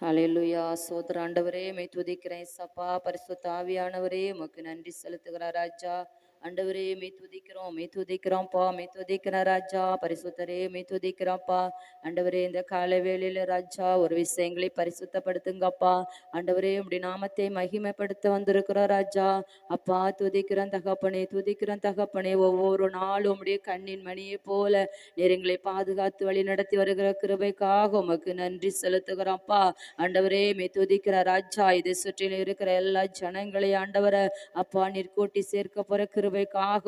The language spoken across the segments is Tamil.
ஹalleluya. சோதர ஆண்டவரே மை துதிக்கிறேன் சப்பா. பரிசுத்த ஆவியானவரே உமக்கு நன்றி செலுத்துகிற ராஜா. ஆண்டவரே மை துதிக்கிறோம்ப்பா. மை துதிக்கிற ராஜா. பரிசுத்தரே மை துதிக்கிறோம்ப்பா. ஆண்டவரே இந்த காலை வேளையில ராஜா ஒரு விஷயங்களை பரிசுத்தப்படுத்துங்கப்பா. ஆண்டவரே உம்முடைய நாமத்தை மகிமைப்படுத்த வந்திருக்கிறோம் ராஜா. அப்பா துதிக்கிறோம் தகப்பனே. ஒவ்வொரு நாளும் உம்முடைய கண்ணின் மணியை போல நெருங்களை பாதுகாத்து வழி நடத்தி வருகிற கிருபைக்காக உமக்கு நன்றி செலுத்துகிறோம்ப்பா. ஆண்டவரே மை துதிக்கிற ராஜா. இதை சுற்றிலும் இருக்கிற எல்லா ஜனங்களை ஆண்டவரை அப்பா நீர் கூட்டி சேர்க்க போற கிருபைக்காக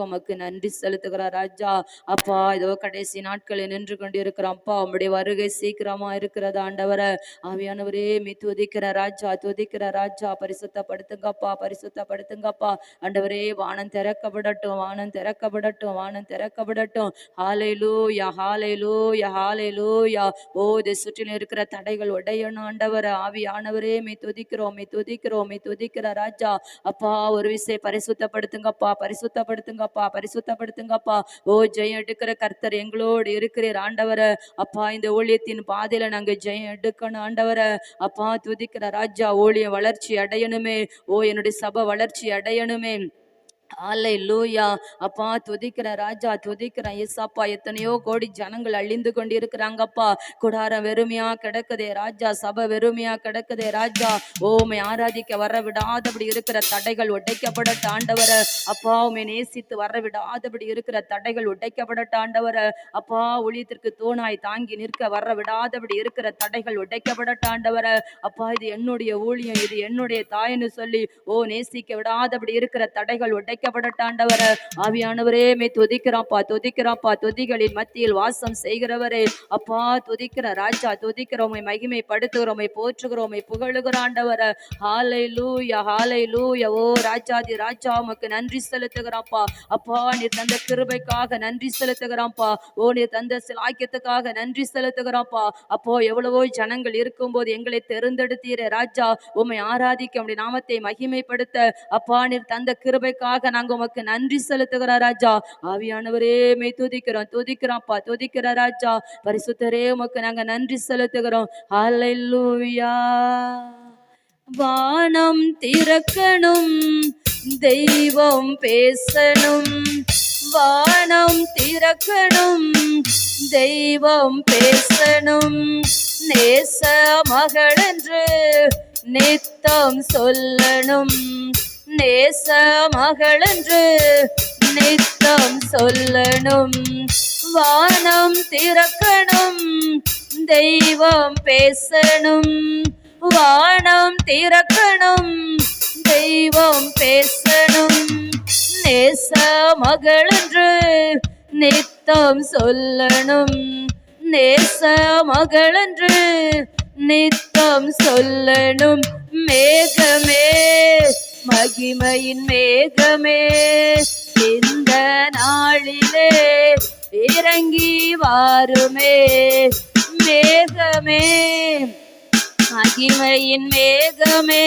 உமக்கு நன்றி செலுத்துகிற ராஜா. அப்பா இதோ கடைசி நாட்களில் நின்று கொண்டு இருக்கிறோம் அப்பா. உம்முடைய வருகை சீக்கிரமா இருக்கிறது ஆண்டவரை. ஆவியானவரே மை துதிக்கிற ராஜா. பரிசுத்தப்படுத்துங்கப்பா. ஆண்டவரே வானம் திறக்கப்படட்டும். ஹalleluya. ஓ இதை சுற்றிலும் இருக்கிற தடைகள் உடையணும் ஆண்டவரை. ஆவியானவரே மை துதிக்கிற ராஜா. அப்பா ஒரு விஷயம் பரிசுத்தப்படுத்துங்கப்பா. ஓ ஜெயம் எடுக்கிற கர்த்தர் எங்களோடு இருக்கிறீர் ஆண்டவரை. அப்பா இந்த ஊழியத்தின் பாதையில நாங்க ஜெயம் எடுக்கணும் ஆண்டவரை. அப்பா துதிக்கிற ராஜா. ஊழியம் வளர்ச்சி அடையணுமே. ஓ என்னுடைய சபை வளர்ச்சி அடையணுமே. ஹalleluya. அப்பா துதிக்கிற ராஜா. இயேசப்பா. எத்தனையோ கோடி ஜனங்கள் அழிந்து கொண்டு இருக்கிறாங்கப்பா. குடாரம் வெறுமையா கிடக்குதே ராஜா. சபை வெறுமையா கிடக்குதே ராஜா. உம்மை ஆராதிக்க வர விடாதபடி இருக்கிற தடைகள் உடைக்கப்படட்ட ஆண்டவரை. அப்பா உம்மை நேசித்து வர விடாதபடி இருக்கிற தடைகள் உடைக்கப்படட்ட ஆண்டவரை. அப்பா ஊழியத்திற்கு தூணாய் தாங்கி நிற்க வர விடாதபடி இருக்கிற தடைகள் உடைக்கப்படட்ட ஆண்டவரை. அப்பா இது என்னுடைய ஊழியம், இது என்னுடைய தாயின்னு சொல்லி ஓ நேசிக்க விடாதபடி இருக்கிற தடைகள் உடைக்கப்படட்டாண்டவரை. ஆவியானவரே மை துதிக்கிறாப்பா. துதிகளின் மத்தியில் வாசம் செய்கிறவரே. அப்பா துதிக்கிற ராஜா. உம்மை மகிமைப்படுத்துகிறோம், போற்றுகிறோம், புகழுகிறாண்டவரை. ஹalleluya. ஓ ராஜாதி ராஜா உமக்கு நன்றி செலுத்துகிறாப்பா. அப்பா நீர் தந்த கிருபைக்காக நன்றி செலுத்துகிறாப்பா. ஓ நீர் தந்த சிலாக்கியத்துக்காக நன்றி செலுத்துகிறாப்பா. அப்போ எவ்வளவோ ஜனங்கள் இருக்கும்போது எங்களை தெரிந்தெடுத்தீரே ராஜா. உம்மை ஆராதிக்க உம்முடைய நாமத்தை மகிமைப்படுத்த அப்பா நீர் தந்த கிருபைக்காக நாங்க உமக்கு நன்றி செலுத்துகிற ராஜா. ஆவியானவரே மை துதிக்கிற ராஜா. பரிசுத்தரே உமக்கு நாங்க நன்றி செலுத்துகிறோம். ஹalleluya. வானம் திறக்கணும், தெய்வம் பேசணும். வானம் திறக்கணும், தெய்வம் பேசணும். நேச மகளென்று நித்தம் சொல்லணும். நேச மகளென்று நித்தம் சொல்லணும். வானம் திறக்கணும், தெய்வம் பேசணும். வானம் திறக்கணும், தெய்வம் பேசணும். நேச மகளென்று நித்தம் சொல்லணும். நேச மகளென்று நித்தம் சொல்லணும். மேகமே மகிமையின் மேகமே இந்த நாளிலே இறங்கி வாருமே. மேகமே மகிமையின் மேகமே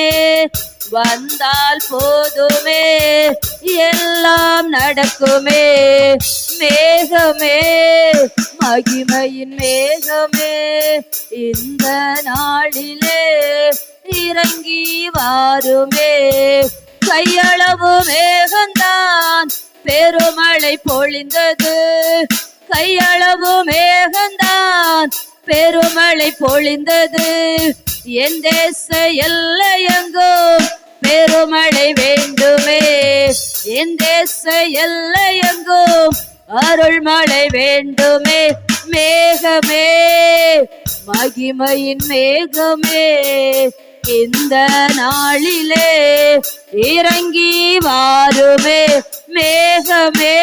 வந்தால் போதுமே, எல்லாம் நடக்குமே. மேகமே மகிமையின் மேகமே இந்த நாளிலே இறங்கி வாருமே. கையளவு மேகந்தான் பெருமழை பொழிந்தது. கையளவு மேகந்தான் பெருமழை பொழிந்தது. என் தேச எல்லையெங்கும் பெருமழை வேண்டுமே. என் தேச எல்லையெங்கும் அருள்மழை வேண்டுமே. மேகமே மகிமையின் மேகமே இந்த நாளிலே இறங்கி வாருமே. மேகமே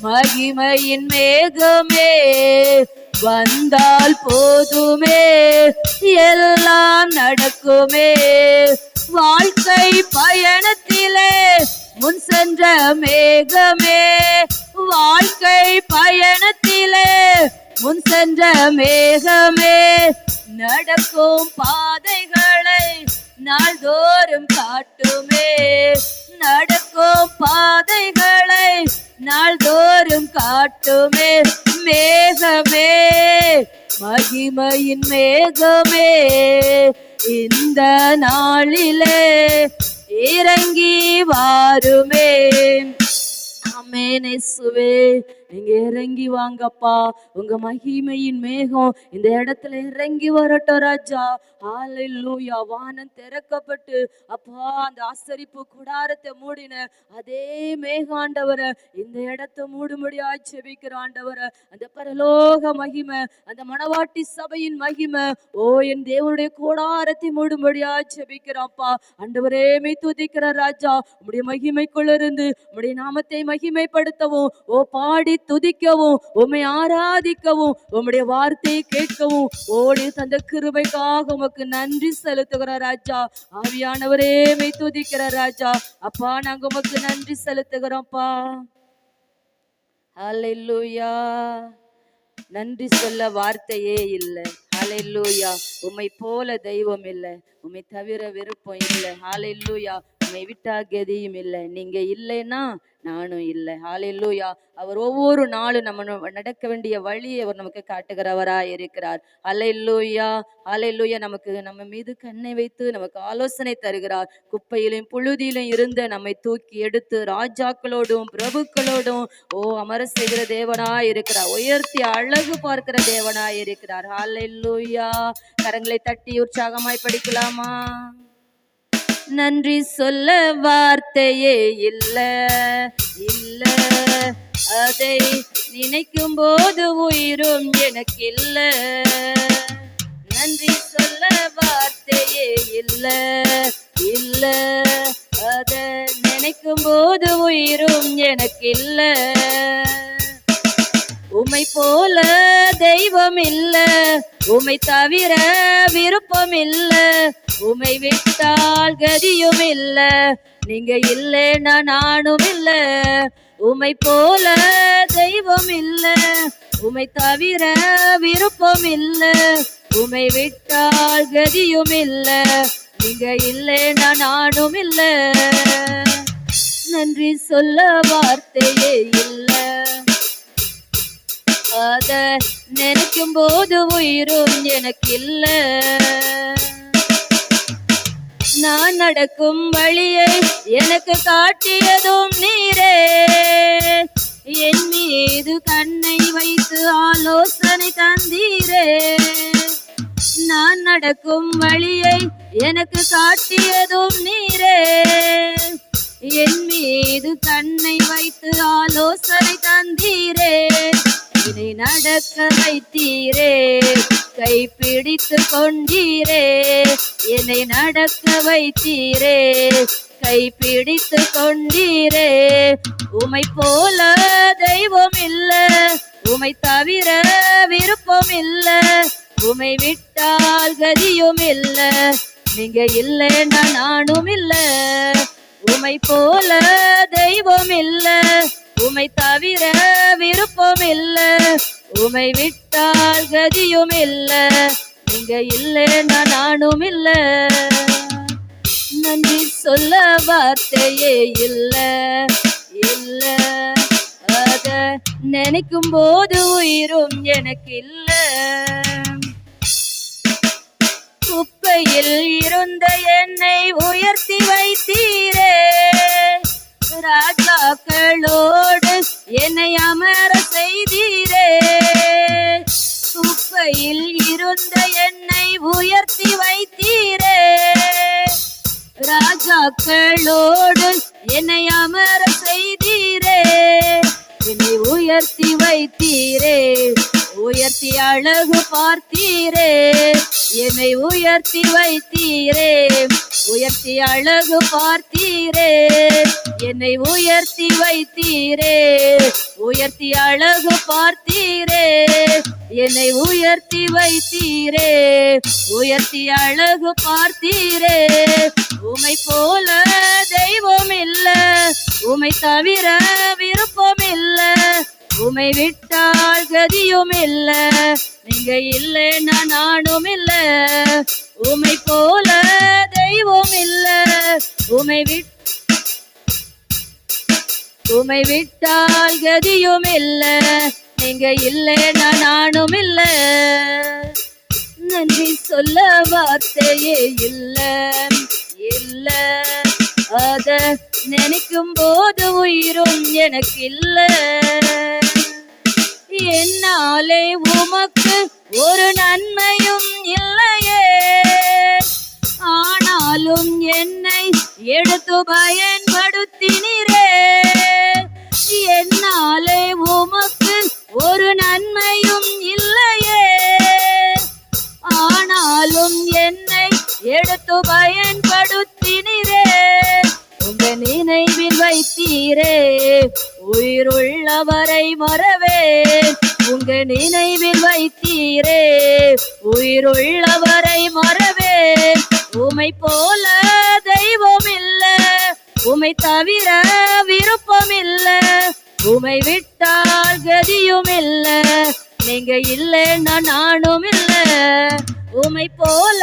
மகிமையின் மேகமே வந்தால் போதுமே, எல்லாம் நடக்குமே. வாழ்க்கை பயணத்திலே முன் சென்ற மேகமே. வாழ்க்கை பயணத்திலே முன் சென்ற மேகமே நடக்கும் பாதைகளை நாள்தோறும் காட்டுமே. நடக்கும் பாதைகளை நாள்தோறும் காட்டுமே. மேகமே மகிமையின் மேகமே இந்த நாளிலே இறங்கி வாருமே. ஆமென் இயேசுவே, நீங்க இறங்கி வாங்கப்பா. உங்க மகிமையின் மேகம் இந்த இடத்துல இறங்கி வரட்டும் ராஜா. ஹல்லேலூயா. வானம் திறக்கப்பட்டு அப்பா அந்த ஆசரிப்பு கூடாரத்தை மூடின அதே மேகம் ஆண்டவரை இந்த இடத்தை மூடும்படியா ஜெபிக்கிற ஆண்டவரை. அந்த பரலோக மகிமை, அந்த மணவாட்டி சபையின் மகிமை ஓ என் தேவனுடைய கூடாரத்தை மூடும்படியா ஜெபிக்கிறாப்பா. ஆண்டவரே மை துதிக்கிற ராஜா. உம்முடைய மகிமைக்குள்ள இருந்து உம்முடைய நாமத்தை மகிமைப்படுத்தவும், ஓ பாடி துதிக்கவும், உம்மை ஆராதிக்கவும், உம்முடைய வார்த்தையை கேட்கவும் ஓடி தந்த கிருபைக்காக உமக்கு நன்றி செலுத்துகிற ராஜா. ஆவியானவரே மை துதிக்கிற ராஜா. அப்பா நாங்க உமக்கு நன்றி செலுத்துகிறோம்ப்பா. ஹல்லேலூயா. நன்றி சொல்ல வார்த்தையே இல்லை. ஹல்லேலூயா. உம்மை போல தெய்வம் இல்லை, உம்மை தவிர விருப்பம் இல்லை. ஹல்லேலூயா. உம்மை விட்டா கதியும் இல்லை. நீங்க இல்லைன்னா நானும் இல்லை. ஹல்லேலூயா. அவர் ஒவ்வொரு நாளும் நம்ம நடக்க வேண்டிய வழியை அவர் நமக்கு காட்டுகிறவராய் இருக்கிறார். ஹல்லேலூயா. ஹல்லேலூயா. நமக்கு நம்ம மீது கண்ணை வைத்து நமக்கு ஆலோசனை தருகிறார். குப்பையிலும் புழுதியிலும் இருந்த நம்மை தூக்கி எடுத்து ராஜாக்களோடும் பிரபுக்களோடும் அமர செய்கிற தேவனாய் இருக்கிறார். உயர்த்தி அழகு பார்க்கிற தேவனாய் இருக்கிறார். ஹல்லேலூயா. கரங்களை தட்டி உற்சாகமாய் படிக்கலாமா? நன்றி சொல்ல வார்த்தையே இல்ல இல்ல, அதை நினைக்கும் போது உயிரும் எனக்கு இல்ல. நன்றி சொல்ல வார்த்தையே இல்ல இல்ல, அதை நினைக்கும் போது உயிரும் எனக்கு இல்ல. உம்மை போல தெய்வம் இல்ல, உம்மை தவிர விருப்பம் இல்ல, உம்மை விட்டால் கதியும் இல்ல, நீங்க இல்லைன்னா நானும் இல்ல. உம்மை போல தெய்வம் இல்ல, உம்மை தவிர விருப்பம் இல்ல, உம்மை விட்டால் கதியும் இல்ல, நீங்க இல்லைன்னா நானும் இல்ல. நன்றி சொல்ல வார்த்தையே இல்ல, அத நினைக்கும் போது உயிரும் எனக்கு இல்ல. நான் நடக்கும் வழியை எனக்கு காட்டியதும் நீரே, என் மீது கண்ணை வைத்து ஆலோசனை தந்தீரே. நான் நடக்கும் வழியை எனக்கு காட்டியதும் நீரே, என் மீது கண்ணை வைத்து ஆலோசனை தந்தீரே. என்னை நடக்க வைத்தீரே, கைப்பிடித்து கொண்டீரே. என்னை நடக்க வைத்தீரே, கைப்பிடித்து கொண்டீரே. உம்மை போல தெய்வம் இல்ல, உம்மை தவிர விருப்பம் இல்ல, உம்மை விட்டால் கதியும் இல்ல, நீங்க இல்லைன்னா நானும் இல்ல. உம்மை போல தெய்வம் இல்ல, உம்மை தவிர விருப்பம் இல்ல, உம்மை விட்டால் கதியும் இல்ல, நீங்க இல்லைன்னா நானும் இல்ல. நன்றி சொல்ல வார்த்தையே இல்ல இல்ல, அத நினைக்கும் போது உயிரும் எனக்கு இல்ல. குப்பையில் இருந்த என்னை உயர்த்தி வைத்தீரே, ராஜாக்களோடு என்னை அமர செய்தீரே. குப்பையில் இருந்த என்னை உயர்த்தி வைத்தீரே, ராஜாக்களோடு என்னை அமர செய்தீரே. என்னை உயர்த்தி வைத்தீரே, உயர்த்தி அழகு பார்த்தீரே. என்னை உயர்த்தி வைத்தீரே, உயர்த்தி அழகு பார்த்தீரே. என்னை உயர்த்தி வைத்தீரே, உயர்த்தி அழகு பார்த்தீரே. என்னை உயர்த்தி வைத்தீரே, உயர்த்தி அழகு பார்த்தீரே. உம்மை போல தெய்வம் இல்ல, உம்மை தவிர விருப்பம் இல்ல, உம்மை விட்டால் கதியும் இல்ல, நீங்க இல்லைன்னா நானும் இல்ல. உம்மை போல தெய்வம் இல்ல, உம்மை விட்டால் கதியும் இல்ல, நீங்க இல்லைன்னா நானும் இல்ல. நன்றி சொல்ல வார்த்தையே இல்ல இல்ல, அத நினைக்கும் போது உயிரும் எனக்கு இல்ல. என்னாலே உமக்கு ஒரு நன்மையும் இல்லையே, ஆனாலும் என்னை எடுத்து பயன்படுத்தினீரே. என்னாலே உமக்கு ஒரு நன்மையும் இல்லையே, ஆனாலும் என்னை எடுத்து பயன்படுத்தினீரே. உங்க நினைவில் வைத்தீரே, உயிருள்ளவரை மறவே. உங்க நினைவில் வைத்தீரே, உயிருள்ளவரை மறவே. உமை போல தெய்வம் இல்ல, உமை தவிர விருப்பம் இல்ல, உமை விட்டால் கதியும் இல்ல. நீங்க இல்லைன்னா நானும் இல்ல. உமை போல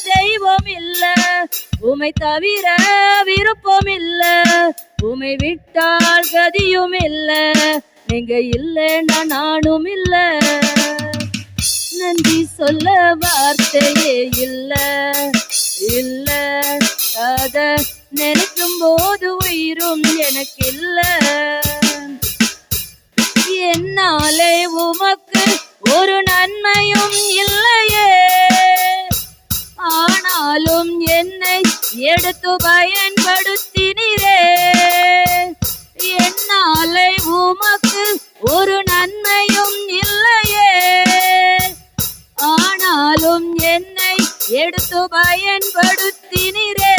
தெய்வம் இல்ல, உமை தவிர விருப்பம் இல்ல, உமை விட்டால் கதியும் இல்ல. நீங்க இல்லைன்னா நானும் இல்ல. நன்றி சொல்ல வார்த்தையே இல்ல இல்ல, அத நினைக்கும் போது உயிரும் எனக்கு இல்ல. என்னாலே உமக்கு ஒரு நன்மையும் இல்லையே, ஆனாலும் என்னை எடுத்து பயன்படுத்தினீரே. என்னாலே உமக்கு ஒரு நன்மையும் இல்லையே, ஆனாலும் என்னை எடுத்து பயன்படுத்தினீரே.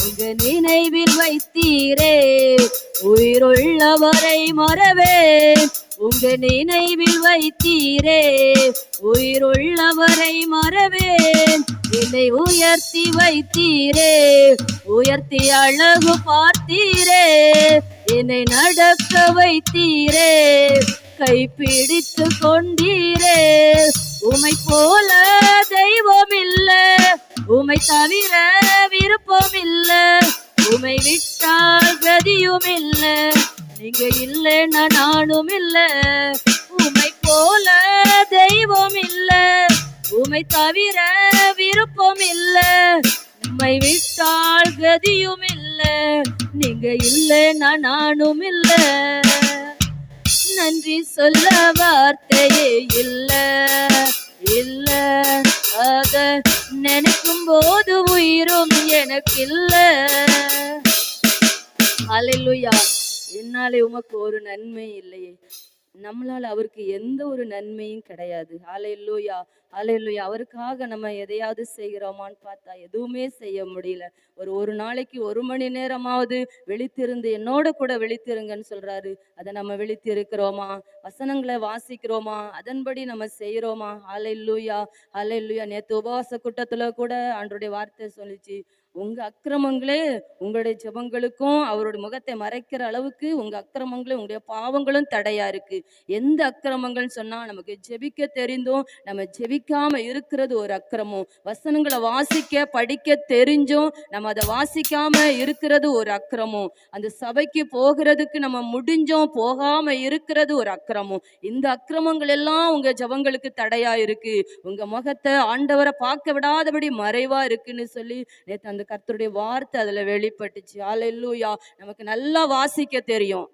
உங்க நினைவில் வைத்தீரே, உயிருள்ளவரை மறவே. உங்க நினைவில் வைத்தீரே, உயிருள்ளவரை மறவே. என்னை உயர்த்தி வைத்தீரே, உயர்த்தி அழகு பார்த்தீரே. என்னை நடக்க வைத்தீரே, கைப்பிடித்து கொண்டீரே. உமை போல தெய்வம் இல்ல, உமை தவிர விருப்பம் இல்ல, உமை விட்டால் கதியும் இல்ல. நீங்க இல்லைன்னா நானும் இல்ல. உமை போல தெய்வம் இல்ல, உமை தவிர விருப்பம் இல்ல, உமை விட்டால் கதியும் இல்ல. நீங்க இல்லைன்னா நானும் இல்ல. நன்றி சொல்ல வார்த்தையே இல்ல இல்ல, அத நினைக்கும் போது உயிரும் எனக்கு இல்ல. அல்லேலூயா. என்னாலே உமக்கு ஒரு நன்மை இல்லையே, நம்மளால அவருக்கு எந்த ஒரு நன்மையும் கிடையாது. அல்லேலூயா அல்லேலூயா. அவருக்காக நம்ம எதையாவது செய்கிறோமான்னு பார்த்தா எதுவுமே செய்ய முடியல. ஒரு நாளைக்கு 1 மணி நேரமாவது விழித்திருந்து என்னோட கூட விழித்திருங்கன்னு சொல்றாரு. அதை நம்ம விழித்திருக்கிறோமா? வசனங்களை வாசிக்கிறோமா? அதன்படி நம்ம செய்யறோமா? அல்லேலூயா அல்லேலூயா. நேற்று உபவாச கூட்டத்துல கூட ஆண்டவருடைய வார்த்தை சொல்லிச்சு, உங்க அக்கிரமங்களே உங்களுடைய ஜெபங்களுக்கும் அவருடைய முகத்தை மறைக்கிற அளவுக்கு உங்க அக்கிரமங்களும் உங்களுடைய பாவங்களும் தடையா இருக்கு. எந்த அக்கிரமங்கள்னு சொன்னா, நமக்கு ஜெபிக்க தெரிந்தும் நம்ம ஜெபிக்காம இருக்கிறது ஒரு அக்கிரமம். வசனங்களை வாசிக்க படிக்க தெரிஞ்சும் நம்ம அதை வாசிக்காம இருக்கிறது ஒரு அக்கிரமம். அந்த சபைக்கு போகிறதுக்கு நம்ம முடிஞ்சும் போகாம இருக்கிறது ஒரு அக்கிரமம். இந்த அக்கிரமங்கள் எல்லாம் உங்க ஜெபங்களுக்கு தடையா இருக்கு. உங்க முகத்தை ஆண்டவரை பார்க்க விடாதபடி மறைவா இருக்குன்னு சொல்லி நேற்று அந்த கர்த்தருடைய வார்த்தை அதுல வெளிப்பட்டுச்சு. அல்லேலூயா. நமக்கு நல்லா வாசிக்க தெரியும்.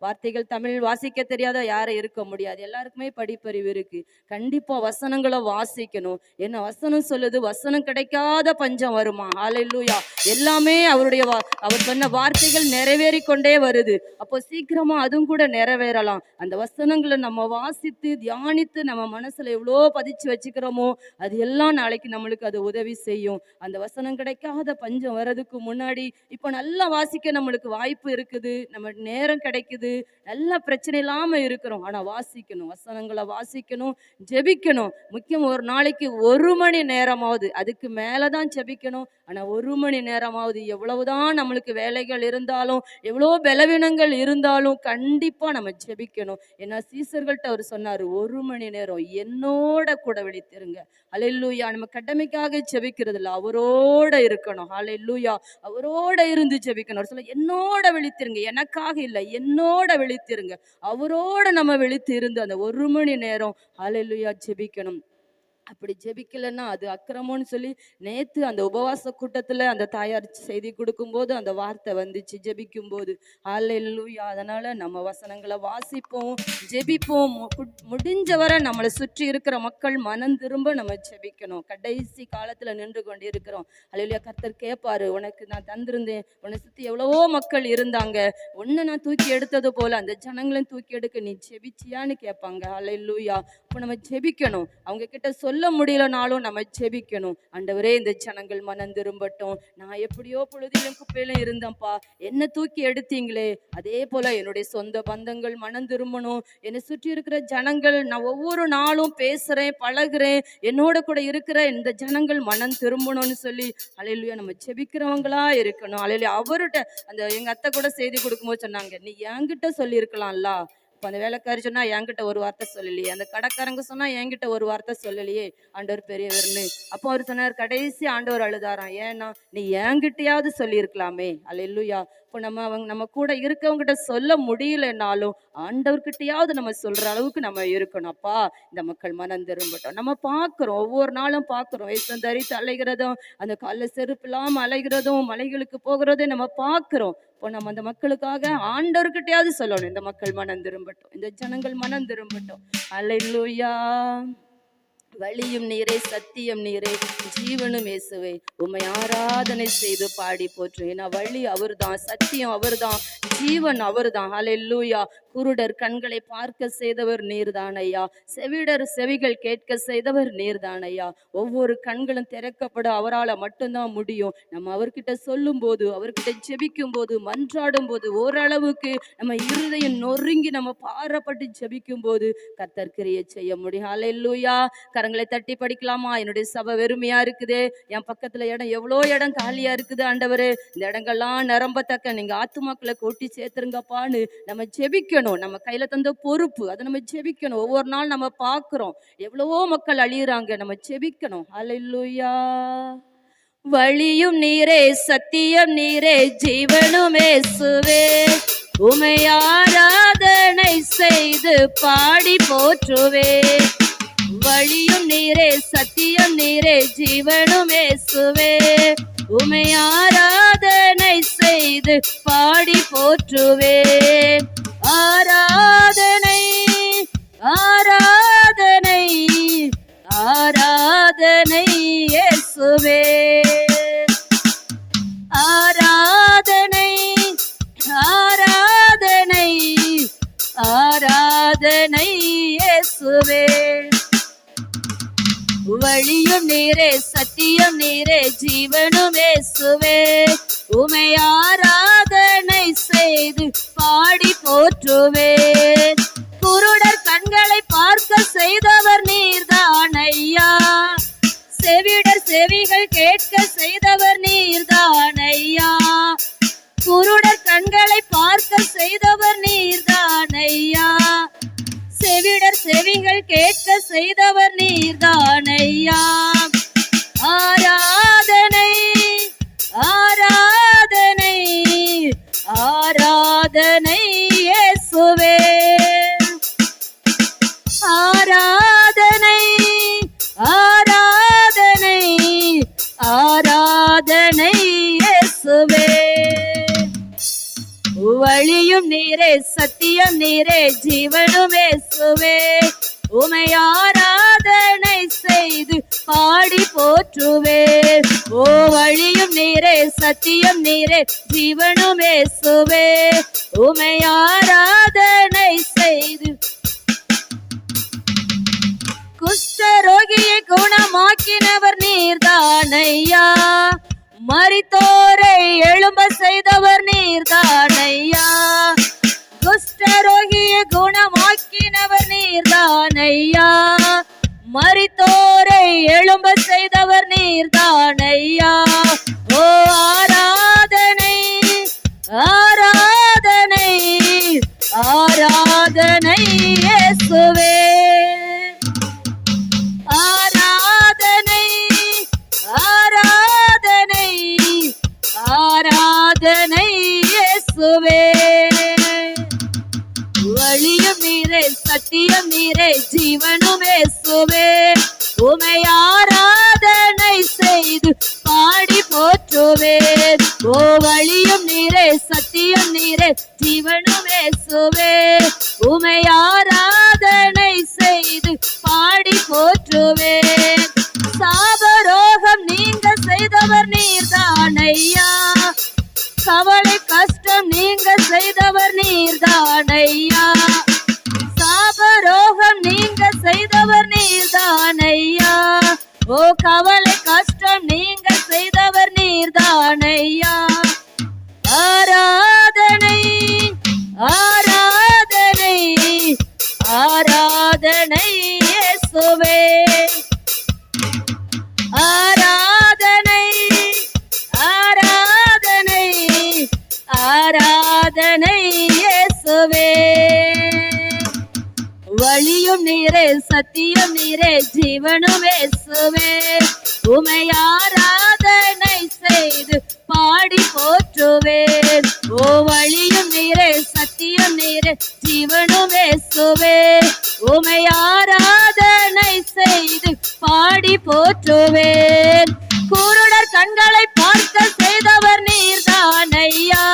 வார்த்தைகள் தமிழ் வாசிக்க தெரியாத யாரும் இருக்க முடியாது. எல்லாருக்குமே படிப்பறிவு இருக்கு. கண்டிப்பா வசனங்களை வாசிக்கணும். என்ன வசனம் சொல்லுது? வசனம் கிடைக்காத பஞ்சம் வருமா? அல்லேலூயா. எல்லாமே அவர் சொன்ன வார்த்தைகள் நிறைவேறி கொண்டே வருது. அப்போ சீக்கிரமா அதுவும் கூட நிறைவேறலாம். அந்த வசனங்களை நம்ம வாசித்து தியானித்து நம்ம மனசுல எவ்வளோ பதிச்சு வச்சுக்கிறோமோ அது எல்லாம் நாளைக்கு நம்மளுக்கு அது உதவி செய்யும். அந்த வசனம் கிடைக்காத பஞ்சம் வர்றதுக்கு முன்னாடி இப்போ நல்லா வாசிக்க நம்மளுக்கு வாய்ப்பு இருக்குது, நம்ம நேரம் கிடைக்குது, நல்ல பிரச்சனை இல்லாம இருக்கிறோம். ஆனா வாசிக்கணும், வசனங்களை வாசிக்கணும், ஜெபிக்கணும். முக்கியம், ஒரு நாளைக்கு 1 மணி நேரமாவது, அதுக்கு மேலதான் ஜெபிக்கணும். ஆனா 1 மணி நேரமாவது, எவ்வளவுதான் நம்மளுக்கு வேலைகள் இருந்தாலும் எவ்வளோ பலவீனங்கள் இருந்தாலும் கண்டிப்பா நம்ம ஜெபிக்கணும். ஏன்னா சீசர்கள்ட்ட அவர் சொன்னாரு, 1 மணி நேரம் என்னோட கூட விழித்திருங்க. அல்லேலூயா. நம்ம கடமைக்காக ஜெபிக்கிறது இல்லை, அவரோட இருக்கணும். அல்லேலூயா. அவரோட இருந்து ஜெபிக்கணும். சொல்ல, என்னோட விழித்திருங்க, எனக்காக இல்லை, என்னோட விழித்திருங்க. அவரோட நம்ம விழித்து இருந்து அந்த 1 மணி நேரம் அல்லேலூயா ஜெபிக்கணும். அப்படி ஜெபிக்கலன்னா அது அக்கிரமம்னு சொல்லி நேத்து அந்த உபவாச கூட்டத்துல அந்த தாயார் செய்தி கொடுக்கும்போது அந்த வார்த்தை வந்துச்சு, ஜெபிக்கும் போது. அல்லேலூயா. அதனால நம்ம வசனங்களை வாசிப்போம், ஜெபிப்போம். முடிஞ்ச வரை நம்மளை சுற்றி இருக்கிற மக்கள் மனம் திரும்ப நம்ம ஜெபிக்கணும். கடைசி காலத்துல நின்று கொண்டு இருக்கிறோம். அல்லேலூயா. கர்த்தர் கேட்பாரு, உனக்கு நான் தந்திருந்தேன், உன்னை சுத்தி எவ்வளவோ மக்கள் இருந்தாங்க, உன்னை நான் தூக்கி எடுத்தது போல அந்த ஜனங்களையும் தூக்கி எடுக்க நீ ஜெபிச்சியான்னு கேட்பாங்க. அல்லேலூயா. இப்போ நம்ம ஜெபிக்கணும். அவங்க கிட்ட சொல்ல முடியலனாலும் நம்ம ஜெபிக்கணும். ஆண்டவரே, இந்த ஜனங்கள் மனம் திரும்பட்டும். நான் எப்படியோ பொழுதிலும் குப்பையிலும் இருந்தேன்ப்பா, என்ன தூக்கி எடுத்தீங்களே, அதே போல என்னுடைய சொந்த பந்தங்கள் மனம் திரும்பணும். என்னை சுற்றி இருக்கிற ஜனங்கள், நான் ஒவ்வொரு நாளும் பேசுறேன், பழகுறேன், என்னோட கூட இருக்கிற இந்த ஜனங்கள் மனம் திரும்பணும்னு சொல்லி அல்லேலூயா நம்ம ஜெபிக்கிறவங்களா இருக்கணும். அல்லேலூயா. அவர்கிட்ட அந்த எங்க அத்தை கூட செய்தி கொடுக்கும்போது சொன்னாங்க, நீ என்கிட்ட சொல்லியிருக்கலாம்ல. இப்போ அந்த வேலைக்காரி சொன்னா என்கிட்ட ஒரு வார்த்தை சொல்லலையே, அந்த கடைக்காரங்க சொன்னா என்கிட்ட ஒரு வார்த்தை சொல்லலையே, ஆண்டவர் பெரியவர்னு. அப்போ அவர் சொன்னார், கடைசி ஆண்டவர் அழுதாராம், ஏன்னா நீ என்கிட்டயாவது சொல்லியிருக்கலாமே. அல்லேலூயா. இப்போ நம்ம கூட இருக்கவங்கிட்ட சொல்ல முடியலன்னாலும் ஆண்டவர்கிட்டயாவது நம்ம சொல்ற அளவுக்கு நம்ம இருக்கணும். அப்பா, இந்த மக்கள் மனம் திரும்பட்டும். நம்ம பார்க்குறோம், ஒவ்வொரு நாளும் பார்க்குறோம், வேஷம் தரித்து அலைகிறதும், அந்த காலில் செருப்பு இல்லாமல் அலைகிறதும், மலைகளுக்கு போகிறதும் நம்ம பார்க்குறோம். இப்போ நம்ம அந்த மக்களுக்காக ஆண்டவர்கிட்டயாவது சொல்லணும், இந்த மக்கள் மனம் திரும்பட்டும், இந்த ஜனங்கள் மனம் திரும்பட்டும். அல்லேலூயா. வழியும் நீரே, சத்தியம் நீரே, ஜீவனும் இயேசுவே, உம்மை ஆராதனை செய்து பாடி போற்றுவேன். ஏன்னா வழி அவர்தான், சத்தியம் அவர்தான், ஜீவன் அவர்தான். அல்லேலூயா. குருடர் கண்களை பார்க்க செய்தவர் நீர்தான் ஐயா, செவிடர் செவிகள் கேட்க செய்தவர் நீர்தான் ஐயா. ஒவ்வொரு கண்களும் திறக்கப்பட அவரால் மட்டும்தான் முடியும். நம்ம அவர்கிட்ட சொல்லும் போது, அவர்கிட்ட ஜெபிக்கும் போது, மன்றாடும் போது, ஓரளவுக்கு நம்ம இருதயம் நொறுங்கி நம்ம பாரப்பட்டு ஜெபிக்கும் போது கர்த்தர் கிரியை செய்ய முடியும். அல்லேலூயா. கரங்களை தட்டி படிக்கலாமா? என்னுடைய சபை வெறுமையா இருக்குது, என் பக்கத்துல இடம் எவ்வளோ இடம் காலியா இருக்குது ஆண்டவரே, இந்த இடங்கள்லாம் நிரம்பத்தக்க நீங்க ஆத்துமாக்களை கூட்டி சேர்த்துருங்கப்பான்னு நம்ம ஜெபிக்கணும். நம்ம கையில தந்த பொறுப்பு, அதை நம்ம ஜெபிக்கணும். ஒவ்வொரு நாள் நம்ம பார்க்கிறோம் எவ்வளவோ மக்கள் அழியுறாங்க, நம்ம ஜெபிக்கணும். அல்லேலூயா. வழியும் நீரே, சத்தியம் நீரே, ஜீவனும் இயேசுவே, உம்மை ஆராதனை செய்து பாடி போற்றுவே. வழியும் நீரே, சத்தியம் நீரே, ஜீவனும் இயேசுவே, உம்மை ஆராதனை செய்து பாடி போற்றுவேன். ஆராதனை ஆராதனை ஆராதனை இயேசுவே, ஆராதனை ஆராதனை ஆராதனை இயேசுவே. வழியும் நீரே, சத்தியம் நீரே, ஜீவனும் இயேசுவே, உம்மை ஆராதனை செய்து பாடி போற்றுவேன். குருடர் கண்களை பார்க்க செய்தவர் நீர்தான் ஐயா, செவிடர் செவிகள் கேட்க செய்தவர் நீர்தான் ஐயா. குருடர் கண்களை பார்க்க செய்தவர் நீர்தான் ஐயா, செவிடர் செவிகள் கேட்க செய்தவர் நீர்தான் ஐயா. ஆராதனை ஆராதனை ஆராதனை இயேசுவே, ஆராதனை ஆராதனை ஆராதனை இயேசுவே. வழியும் நீரே, சத்தியம் நீரே, ஜீவனும் இயேசுவே, உம்மை ஆராதனை செய்து பாடி போற்றுவே. ஓ வழியும் நீரே, சத்தியம் நீரே, ஜீவனும் இயேசுவே, உம்மை ஆராதனை செய்து. குஷ்டரோகியை குணமாக்கினவர் நீர்தான் ஐயா, மரித்தோரை எழும்ப செய்தவர் நீர்தான் ஐயா. குஷ்டரோகியை குணமாக்கினவர் நீர்தான் ஐயா, மரித்தோரை எழும்ப செய்தவர் நீர்தான் ஐயா. ஓ ஆராதனை ஆராதனை ஆராதனை இயேசுவே, ஆராதனை ஆராதனை ஆராதனை இயேசுவே. வழியும் நீரே, சத்தியம் நீரே, ஜீவனும் இயேசுவே, உம்மை ஓ வழியும் நீரே சத்தியம் நீரே ஜீவனும் இயேசுவே. உமை ஆராதனை செய்து பாடி போற்றுவேன். சாபரோகம் நீங்க செய்தவர் நீர்தானையா, கவலை கஷ்டம் நீங்க செய்தவர் நீர்தானையா, சாபரோகம் நீங்க செய்தவர் நீர்தானையா, ஓ கவலை கஷ்டம் நீங்க செய்தவர் நீர்தானையா. ஆராதனை ஆராதனை ஆராதனை இயேசுவே. ஆராதனை ஆராதனை ஆராதனை இயேசுவே. வழியும் நீரே சத்தியம் நீரே ஜீவனும் இயேசுவே. உமை ஆராதனை செய்து பாடி போற்றுவேன். ஓ வழியும் நீரே சத்தியம் நீரே ஜீவனும் இயேசுவே. உமை ஆராதனை செய்து பாடி போற்றுவேன். குருடர் கண்களை பார்க்க செய்தவர் நீர்தானையா,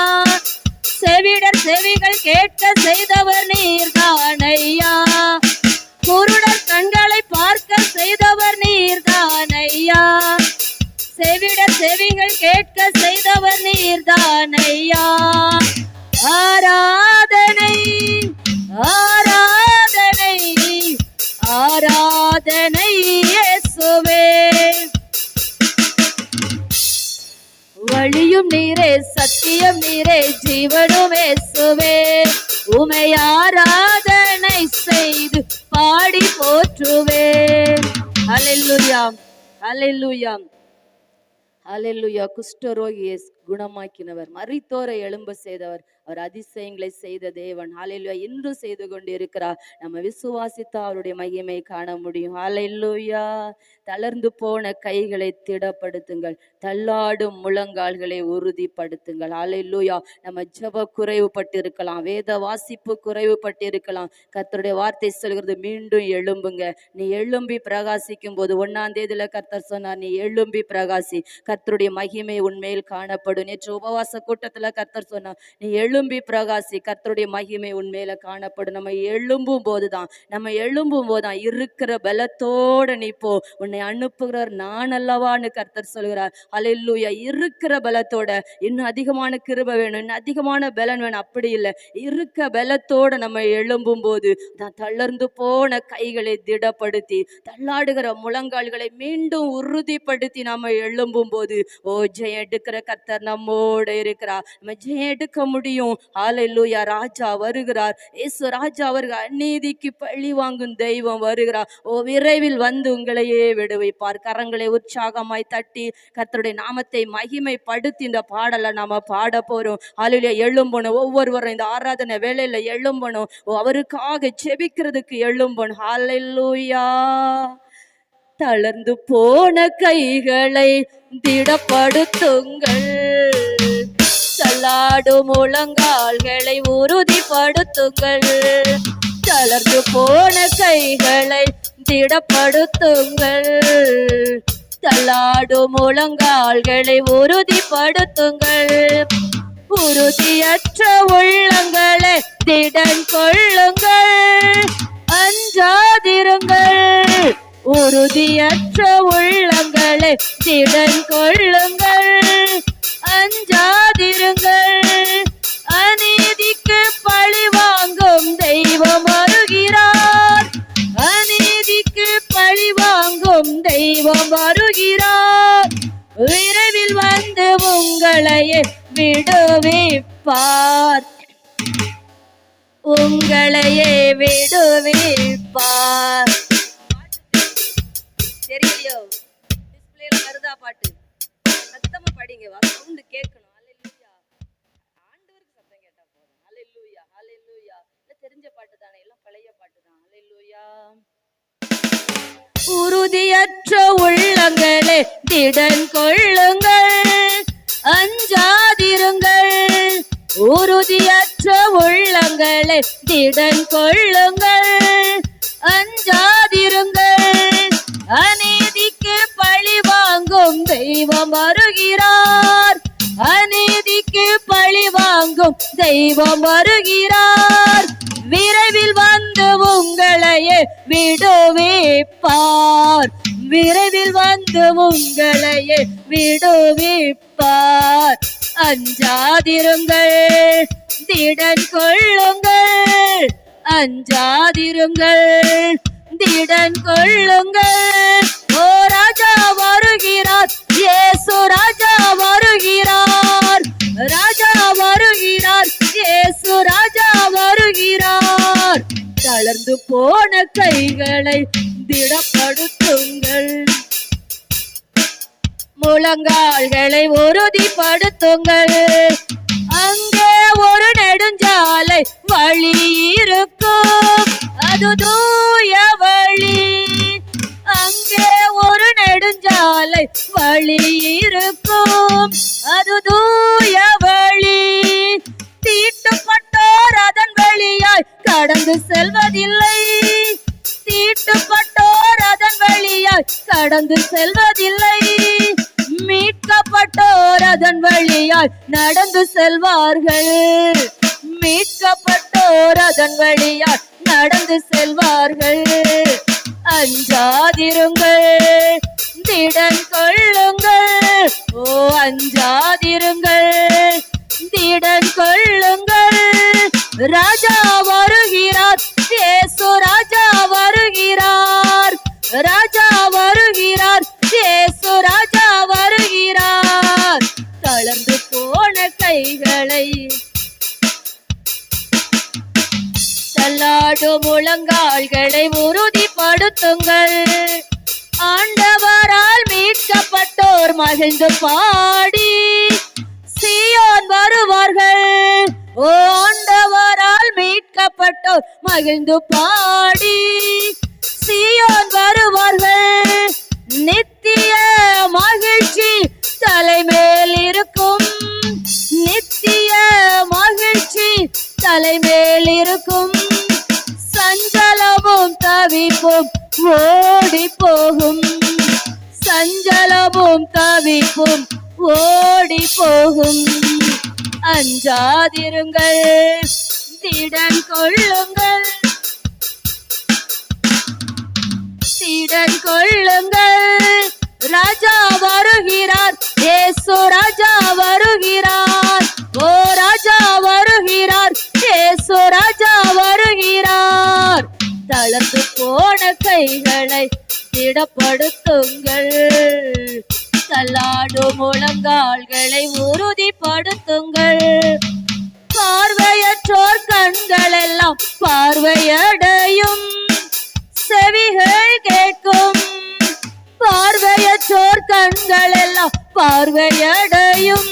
செவிடர் செவிகள் கேட்க செய்தவர் நீர்தானையா, குருடர் கண்களை பார்க்க செய்தவர் நீர்தானையா, செவிடர் செவிகள் கேட்க செய்தவர் நீர்தானையா. ஆராதனை ஆராதனை ஆராதனை இயேசுவே. வழியும் நீரே சத்தியம் நீரே ஜீவனும் இயேசுவே. உமை ஆராதனை செய்து பாடி போற்றுவேன். ஹல்லேலூயா ஹல்லேலூயா ஹல்லேலூயா. குஷ்டரோகியை குணமாக்கினவர், மரித்தோரை எழும்ப செய்தவர், அவர் அதிசயங்களை செய்த தேவன். ஹல்லேலூயா. இன்று செய்து கொண்டு இருக்கிறார். நம்ம விசுவாசித்தா அவருடைய மகிமை காண முடியும். ஹல்லேலூயா. தளர்ந்து போன கைகளை திடப்படுத்துங்கள், தள்ளாடும் முழங்கால்களை உறுதிப்படுத்துங்கள். ஹல்லேலூயா. நம்ம ஜெப குறைவுபட்டு இருக்கலாம், வேத வாசிப்பு குறைவுபட்டு இருக்கலாம். கர்த்தருடைய வார்த்தை சொல்கிறது, மீண்டும் எழும்புங்க. நீ எழும்பி பிரகாசிக்கும் போது 1ஆம் தேதியில கர்த்தர் சொன்னார், நீ எழும்பி பிரகாசி, கர்த்தருடைய மகிமை உன்மேல் காணப்படும். நேற்று உபவாச கூட்டத்துல கர்த்தர் சொன்னார், நீ எழும்பி பிரகாசி, கர்த்தருடைய மகிமை உன்மேல காணப்படும். நம்ம எழும்பும் போதுதான் இருக்கிற பலத்தோட நீ போ, உன்னை அனுப்புகிறார் நான் அல்லவான்னு கர்த்தர் சொல்கிறார். ஹல்லேலூயா. இருக்கிற பலத்தோட, இன்னும் அதிகமான கிருபை வேணும், இன்னும் அதிகமான பலன் வேணும், அப்படி இல்லை, இருக்க பலத்தோட நம்ம எழும்பும் போது தான் தளர்ந்து போன கைகளை திடப்படுத்தி, தள்ளாடுகிற முழங்கால்களை மீண்டும் உறுதிப்படுத்தி நம்ம எழும்பும் போது, ஓ ஜெயம் எடுக்கிற கர்த்தர் நம்மோட இருக்கிறார். நம்ம ஜெயம் எடுக்க முடியும். ஹல்லேலூயா. ராஜா வருகிறார், இயேசு ராஜா வருகிறார். அநீதிக்கு பழி வாங்கும் தெய்வம் வருகிறார். ஓ விரைவில் வந்து உங்களையே விடுவிப்பார். கரங்களை உற்சாகமாய் தட்டி கர்த்தருடைய நாமத்தை மகிமைப்படுத்தி இந்த பாடலை நாம பாட போறோம். ஹல்லேலூயா. எழும்பணும். ஒவ்வொருவரும் இந்த ஆராதனை வேளையில எழும்பணும். அவருக்காக ஜெபிக்கிறதுக்கு எழும்பணும். ஹல்லேலூயா. தளர்ந்து போன கைகளை திடப்படுத்துங்கள், தள்ளாடும் முழங்கால்களை உறுதிப்படுத்துங்கள். தளர்ந்து போன கைகளை திடப்படுத்துங்கள், தள்ளாடும் முழங்கால்களை உறுதிப்படுத்துங்கள். உறுதியற்ற உள்ளங்களை திடன் கொள்ளுங்கள், அஞ்சாதிருங்கள். உறுதியற்ற உள்ளங்களை திடன் கொள்ளுங்கள், அஞ்சாதிருங்கள். அநீதிக்கு பழி வாங்கும் தெய்வம் வருகிறார், அநீதிக்கு பழி வாங்கும் தெய்வம் வருகிறார். விரைவில் வந்து உங்களையே விடுவிப்பார், உங்களையே விடுவிப்பார். தெரியலையோ? டிஸ்பிளேல வருதா பாட்டு? சத்தமா படிங்க, சவுண்ட் கேட்கணும். ஹல்லேலூயா. ஆண்டவருக்கு சத்தம் கேட்டா போதும். ஹல்லேலூயா ஹல்லேலூயா. தெரிஞ்ச பாட்டு தானே, எல்லாம் பழைய பாட்டு தான். ஹல்லேலூயா. உறுதியற்ற உள்ளங்களே திடன் கொள்ளுங்கள், அஞ்சாதிருங்கள். உறுதியற்ற உள்ளங்களே திடன் கொள்ளுங்கள், அஞ்சாதிருங்கள். அநீதிக்கு பழி வாங்கும் தெய்வம் வருகிறார், அநீதி காக்கும் தெய்வம் வருகிறார். விரைவில் வந்து உங்களையே விடுவிப்பார். விரைவில் வந்து உங்களையே விடுவிப்பார். அஞ்சாதிருங்கள், திடன் கொள்ளுங்கள். அஞ்சாதிருங்கள், திடன் கொள்ளுங்கள். ஓ ராஜா வருகிறார், இயேசு ராஜா வருகிறார். ராஜா வருகிறார், இயேசு ராஜா வருகிறார். தளர்ந்து போன கைகளை திடப்படுத்துங்கள். முழங்கால்களை உறுதிப்படுத்துங்கள். அங்கே ஒரு நெடுஞ்சாலை வழி இருக்கும், அது தூய வழி. அங்கே ஒரு நெடுஞ்சாலை வழி இருக்கும், அது தூய வழி. தீட்டுப்பட்டோர் அதன் வழியாய் கடந்து செல்வதில்லை. தீட்டுப்பட்டோர் அதன் வழியாய் கடந்து செல்வதில்லை. மீட்கப்பட்டோர் அதன் வழியாய் நடந்து செல்வார்கள். மீட்கப்பட்டோர் அதன் வழியாய் நடந்து செல்வார்கள். அஞ்சாதிருங்கள், திடன் கொள்ளுங்கள். ஓ அஞ்சாதிருங்கள், திடன் கொள்ளுங்கள். ராஜா வருகிறார், இயேசு ராஜா வருகிறார். ராஜா வருகிறார், இயேசு ராஜா வருகிறார். தளர்ந்து போன கைகளை தள்ளாடும் முழங்கால்களை உறுதிப்படுத்துங்கள். ஆண்டவரால் மீட்கப்பட்டோர் மகிழ்ந்து பாடி சீயோன் வருவார்கள். ஓ ஆண்டவரால் மீட்கப்பட்டோர் மகிழ்ந்து பாடி சீயோன் வருவார்கள். நித்திய மகிழ்ச்சி தலைமேல் இருக்கும். நித்திய மகிழ்ச்சி தலைமேல் இருக்கும். சஞ்சலமும் தவிப்பும் ஓடி போகும். சஞ்சலமும் தவிப்பும் ஓடி போகும். அஞ்சாதிருங்கள், திடன் கொள்ளுங்கள். திடன் கொள்ளுங்கள். ராஜா வருகிறார், இயேசு ராஜா வருகிறார். ஓ ராஜா வருகிறார், இயேசு ராஜா வருகிறார். தளர்ந்து போன கைகளை திடப்படுத்துங்கள். தள்ளாடும் முழங்கால்களை உறுதிப்படுத்துங்கள். பார்வையற்றோர் கண்கள் எல்லாம் பார்வையடையும். செவிகள் கேட்கும். பார்வையற்றோர் கண்கள் எல்லாம் பார்வையடையும்.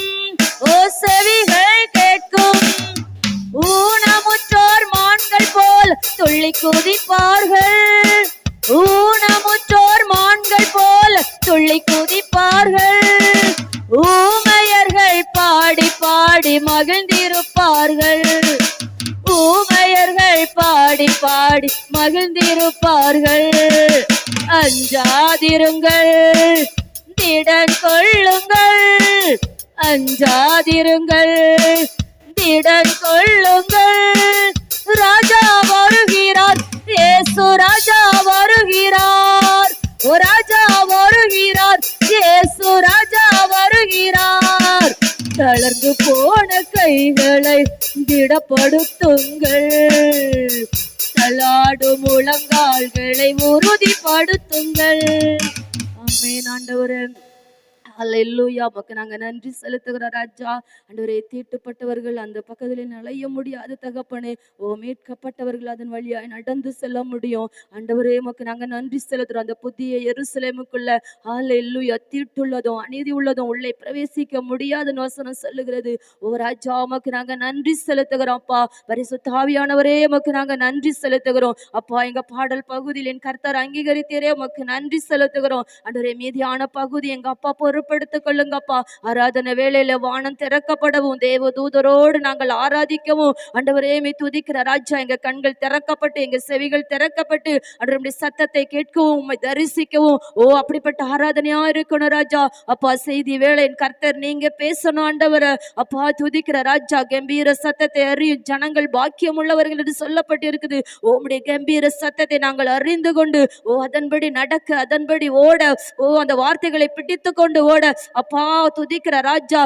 ஓ செவிகள் கேட்கும். ஊனமுற்றோர் மான்கள் போல் துள்ளி குதிப்பார்கள். ஊனமுற்றோர் மான்கள் போல் துள்ளி குதிப்பார்கள். ஊமையர்கள் பாடி பாடி மகிழ்ந்திருப்பார்கள். ஊமையர்கள் பாடி பாடி மகிழ்ந்திருப்பார்கள். அஞ்சாதிருங்கள், திடன் கொள்ளுங்கள். அஞ்சாதிருங்கள், திடன் கொள்ளுங்கள். ராஜா வருகிறார், இயேசு ராஜா வருகிறார். ஓ ராஜா வருகிறார், இயேசு ராஜா வருகிறார். தளர்ந்து போன கைகளை திடப்படுத்துங்கள். தள்ளாடும் முழங்கால்களை உறுதிப்படுத்துங்கள். ஆமென். ஆண்டவரே அல்லேலூயா. உமக்கு நாங்க நன்றி செலுத்துகிறோம் ராஜா. ஆண்டவரே தீட்டுப்பட்டவர்கள் அந்த பக்கத்தில் நுழைய முடியாது தகப்பனே. ஓ மீட்கப்பட்டவர்கள் அதன் வழியாய் நடந்து செல்ல முடியும். ஆண்டவரே உமக்கு நாங்க நன்றி செலுத்துறோம். அந்த புதிய எருசலேமுக்குள்ள அல்லேலூயா தீட்டுள்ளதும் அநீதி உள்ளதும் உள்ளே பிரவேசிக்க முடியாத வசனம் சொல்லுகிறது. ஓ ராஜா உமக்கு நாங்க நன்றி செலுத்துகிறோம் அப்பா. பரிசுத்த ஆவியானவரே உமக்கு நாங்க நன்றி செலுத்துகிறோம் அப்பா. எங்க பாடல் பகுதியில் என் கர்த்தர் அங்கீகரித்தீரே உமக்கு நன்றி செலுத்துகிறோம். ஆண்டவரே மீதியான பகுதி எங்க அப்பா பொறுப்பு பொறுப்படுத்திக் கொள்ளுங்கப்பா. ஆராதனை வேளையில வானம் திறக்கப்படவும் தேவ தூதரோடு நாங்கள் ஆராதிக்கவும் ஆண்டவரே மே துதிக்கிற ராஜா, எங்க கண்கள் திறக்கப்பட்டு எங்க செவிகள் திறக்கப்பட்டு அவருடைய சத்தத்தை கேட்கவும் உம்மை தரிசிக்கவும் அப்படிப்பட்ட ஆராதனையா இருக்கணும் ராஜா. அப்பா செய்தி வேளை கர்த்தர் நீங்க பேசணும் ஆண்டவர. அப்பா துதிக்கிற ராஜா, கம்பீர சத்தத்தை அறியும் ஜனங்கள் பாக்கியம் உள்ளவர்கள் என்று சொல்லப்பட்டு இருக்குது. உம்முடைய கம்பீர சத்தத்தை நாங்கள் அறிந்து கொண்டு அதன்படி நடக்க, அதன்படி ஓட, அந்த வார்த்தைகளை பிடித்து கொண்டு ஓட, அப்பா துதிக்கிற ராஜா,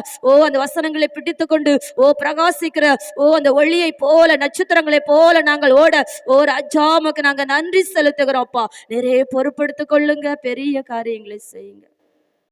அந்த வசனங்களை பிடித்து கொண்டு பிரகாசிக்கிற அந்த ஒளியை போல, நட்சத்திரங்களை போல நாங்கள் ஓட, ராஜா உமக்கு நாங்க நன்றி செலுத்துகிறோம்ப்பா. நிறைய பொறுப்படுத்திக் கொள்ளுங்க, பெரிய காரியங்களை செய்யுங்க.